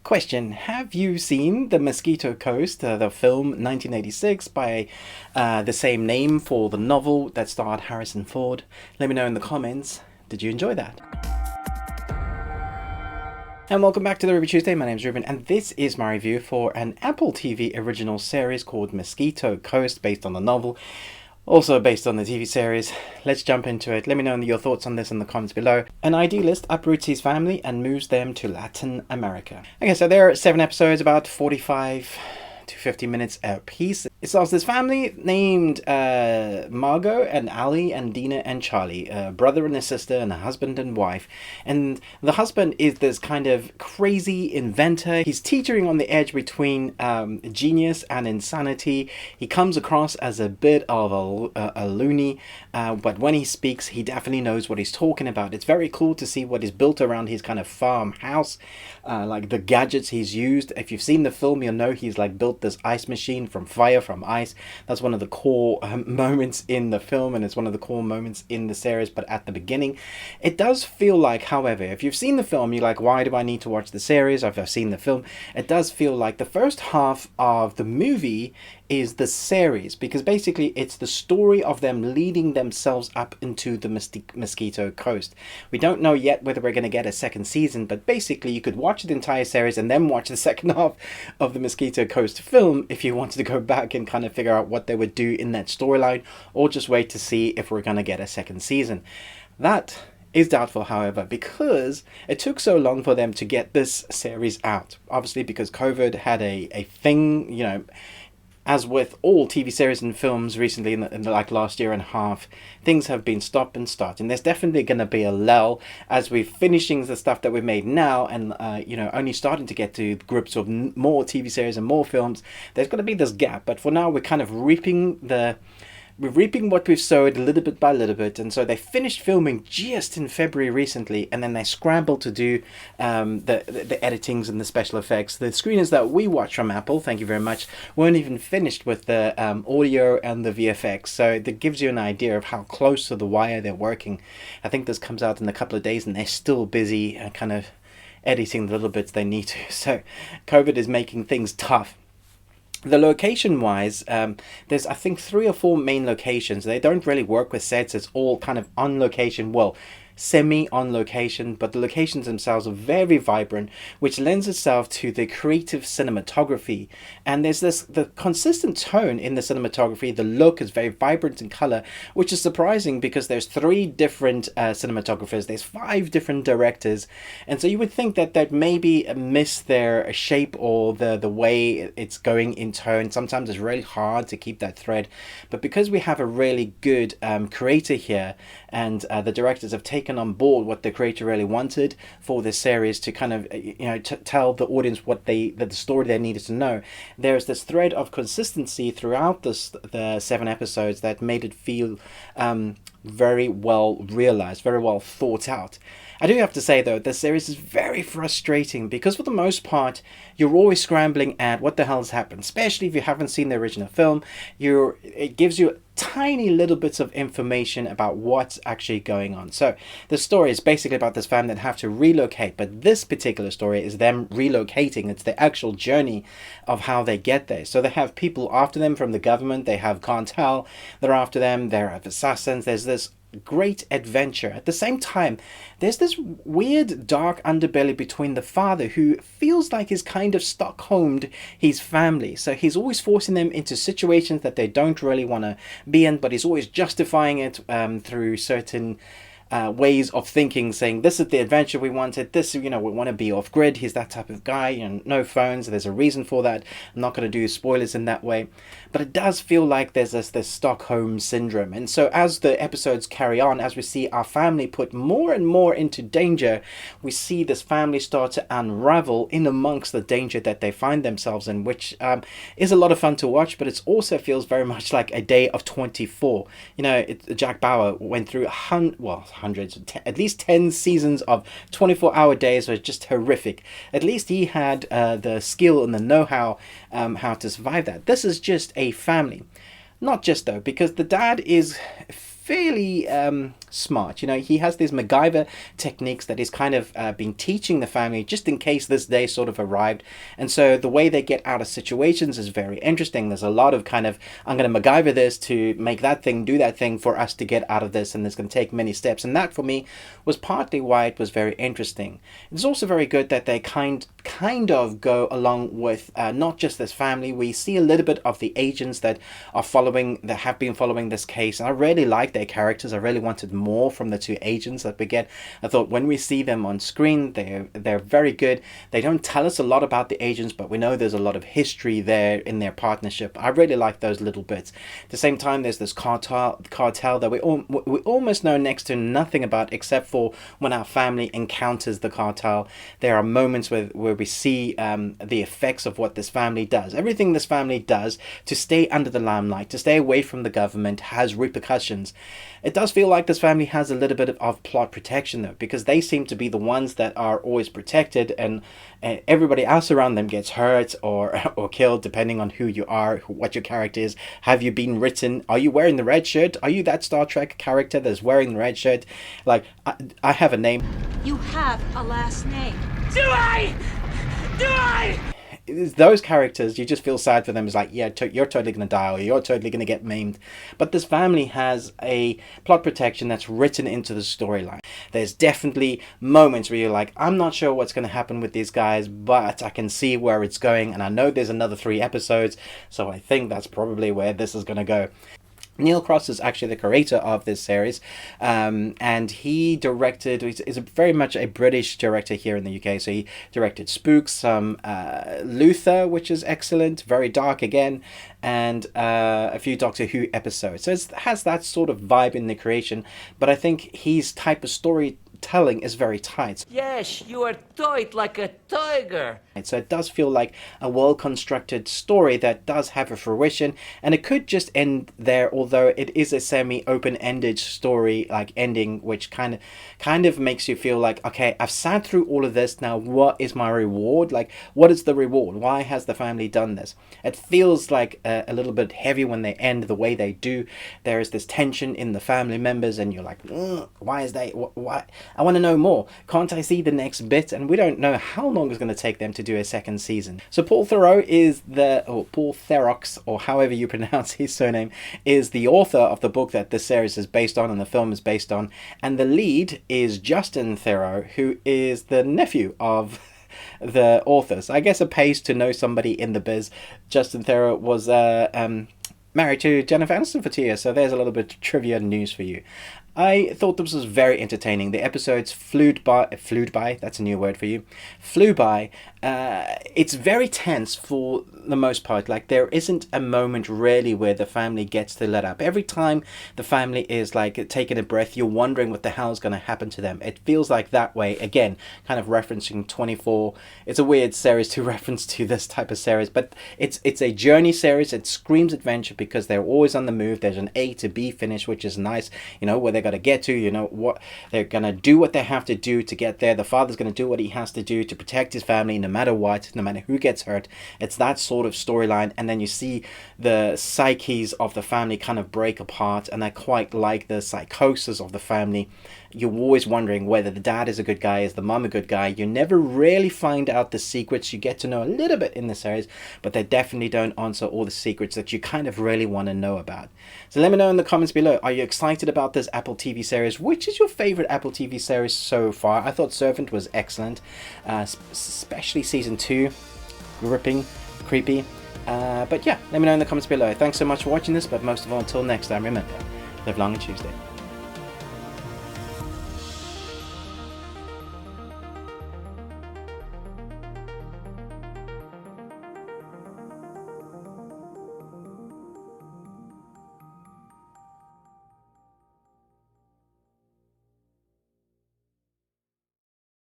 Question: have you seen The Mosquito Coast, the film 1986 by the same name for the novel that starred Harrison Ford? Let me know in the comments. Did you enjoy that? And welcome back to the Ruby Tuesday. My name is Ruben, and this is my review for an Apple TV original series called Mosquito Coast, based on the novel, also based on the TV series. Let's jump into it. Let me know your thoughts on this in the comments below. An idealist uproots his family and moves them to Latin America. Okay, so there are 7 episodes, about 45 to 50 minutes a piece. It stars this family named Margot and Ali and Dina and Charlie, a brother and a sister and a husband and wife. And the husband is this kind of crazy inventor. He's teetering on the edge between genius and insanity. He comes across as a bit of a loony, but when he speaks, he definitely knows what he's talking about. It's very cool to see what is built around his kind of farmhouse, like the gadgets he's used. If you've seen the film, you'll know he's like built this ice machine from ice. That's one of the core moments in the film, and it's one of the core moments in the series. But at the beginning, it does feel like, however, if you've seen the film, you're like, why do I need to watch the series? If I've seen the film, it does feel like the first half of the movie is the series, because basically it's the story of them leading themselves up into the Mosquito Coast. We don't know yet whether we're going to get a second season, but basically you could watch the entire series and then watch the second half of the Mosquito Coast film if you wanted to go back and kind of figure out what they would do in that storyline, or just wait to see if we're going to get a second season. That is doubtful, however, because it took so long for them to get this series out. Obviously, because COVID had a thing, you know. As with all TV series and films recently in the like last year and a half, things have been stop and start. And there's definitely going to be a lull as we're finishing the stuff that we've made now and, only starting to get to grips with more TV series and more films. There's going to be this gap. But for now, we're kind of reaping what we've sowed little bit by little bit. And so they finished filming just in February recently, and then they scrambled to do the editings and the special effects. The screeners that we watch from Apple, thank you very much, weren't even finished with the audio and the VFX. So that gives you an idea of how close to the wire they're working. I think this comes out in a couple of days, and they're still busy kind of editing the little bits they need to. So COVID is making things tough. The location wise, there's I think 3 or 4 main locations. They don't really work with sets. It's all kind of on location, well, semi on location, but the locations themselves are very vibrant, which lends itself to the creative cinematography. And there's the consistent tone in the cinematography. The look is very vibrant in color, which is surprising because there's 3 different cinematographers, there's 5 different directors, and so you would think that they'd maybe miss their shape or the way it's going in tone. Sometimes it's really hard to keep that thread, but because we have a really good creator here, and the directors have taken on board what the creator really wanted for this series to kind of tell the audience what the story they needed to know. There's this thread of consistency throughout the 7 episodes that made it feel very well realized, very well thought out. I do have to say though, this series is very frustrating because for the most part you're always scrambling at what the hell's happened, especially if you haven't seen the original film. It gives you tiny little bits of information about what's actually going on. So the story is basically about this family that have to relocate, but this particular story is them relocating. It's the actual journey of how they get there. So they have people after them from the government, they have cartel, they're after them, there are assassins, there's this great adventure. At the same time, there's this weird dark underbelly between the father, who feels like he's kind of Stockholmed his family. So he's always forcing them into situations that they don't really want to be in, but he's always justifying it through certain ways of thinking, saying this is the adventure we wanted, this, we want to be off grid. He's that type of guy, no phones. There's a reason for that. I'm not going to do spoilers in that way, but it does feel like there's this Stockholm syndrome. And so as the episodes carry on, as we see our family put more and more into danger, we see this family start to unravel in amongst the danger that they find themselves in, which is a lot of fun to watch, but it also feels very much like a day of 24. Jack Bauer went through hundreds, at least 10 seasons of 24-hour days was just horrific. At least he had the skill and the know-how how to survive that. This is just a family. Not just though, because the dad is fairly smart. You know, he has these MacGyver techniques that he's kind of been teaching the family just in case this day sort of arrived. And so the way they get out of situations is very interesting. There's a lot of kind of, I'm going to MacGyver this to make that thing do that thing for us to get out of this, and it's going to take many steps. And that for me was partly why it was very interesting. It's also very good that they kind of go along with not just this family. We see a little bit of the agents that have been following this case, and I really like their characters. I really wanted more from the two agents that we get. I thought when we see them on screen, they're very good. They don't tell us a lot about the agents, but we know there's a lot of history there in their partnership. I really like those little bits. At the same time, there's this cartel that we almost know next to nothing about, except for when our family encounters the cartel. There are moments where we see the effects of what this family does. Everything this family does to stay under the limelight, to stay away from the government, has repercussions. It does feel like this family has a little bit of plot protection though, because they seem to be the ones that are always protected, and everybody else around them gets hurt or killed, depending on who you are, what your character is. Have you been written? Are you wearing the red shirt? Are you that Star Trek character that's wearing the red shirt? Like, I have a name. You have a last name. Do I? Those characters, you just feel sad for them. It's like, yeah, you're totally going to die, or you're totally going to get maimed. But this family has a plot protection that's written into the storyline. There's definitely moments where you're like, I'm not sure what's going to happen with these guys, but I can see where it's going, and I know there's another 3 episodes, so I think that's probably where this is going to go. Neil Cross is actually the creator of this series, and he directed, is very much a British director here in the UK, so he directed Spooks, Luther, which is excellent, very dark again, and a few Doctor Who episodes. So it has that sort of vibe in the creation, but I think his type of storytelling is very tight. Yes, you are tight like a tiger. So it does feel like a well-constructed story that does have a fruition, and it could just end there, although it is a semi-open-ended story, like ending, which kind of makes you feel like, okay, I've sat through all of this, now what is my reward? Like, what is the reward? Why has the family done this? It feels like a little bit heavy when they end the way they do. There is this tension in the family members, and you're like, why is they, why? I want to know more. Can't I see the next bit? And we don't know how long it's going to take them to do a second season. So Paul Theroux is Paul Theroux, or however you pronounce his surname, is the author of the book that this series is based on and the film is based on, and the lead is Justin Theroux, who is the nephew of the author. So I guess it pays to know somebody in the biz. Justin Theroux was married to Jennifer Aniston for 2 years, so there's a little bit of trivia news for you. I thought this was very entertaining. The episodes flew by, that's a new word for you, flew by. It's very tense for the most part. Like, there isn't a moment really where the family gets to let up. Every time the family is like taking a breath, you're wondering what the hell is going to happen to them. It feels like that way, again, kind of referencing 24. It's a weird series to reference to this type of series, but it's a journey series. It screams adventure because they're always on the move. There's an A to B finish, which is nice, you know, where they're going to get to, you know, what they're going to do, what they have to do to get there. The father's going to do what he has to do to protect his family, no matter what, no matter who gets hurt. It's that sort of storyline, and then you see the psyches of the family kind of break apart, and I quite like the psychosis of the family. You're always wondering whether the dad is a good guy, is the mum a good guy. You never really find out the secrets. You get to know a little bit in the series, but they definitely don't answer all the secrets that you kind of really want to know about. So let me know in the comments below, are you excited about this Apple TV series? Which is your favorite Apple TV series so far? I thought Servant was excellent, especially season 2, gripping, creepy. But yeah, let me know in the comments below. Thanks so much for watching this, but most of all, until next time, remember, live long and Tuesday.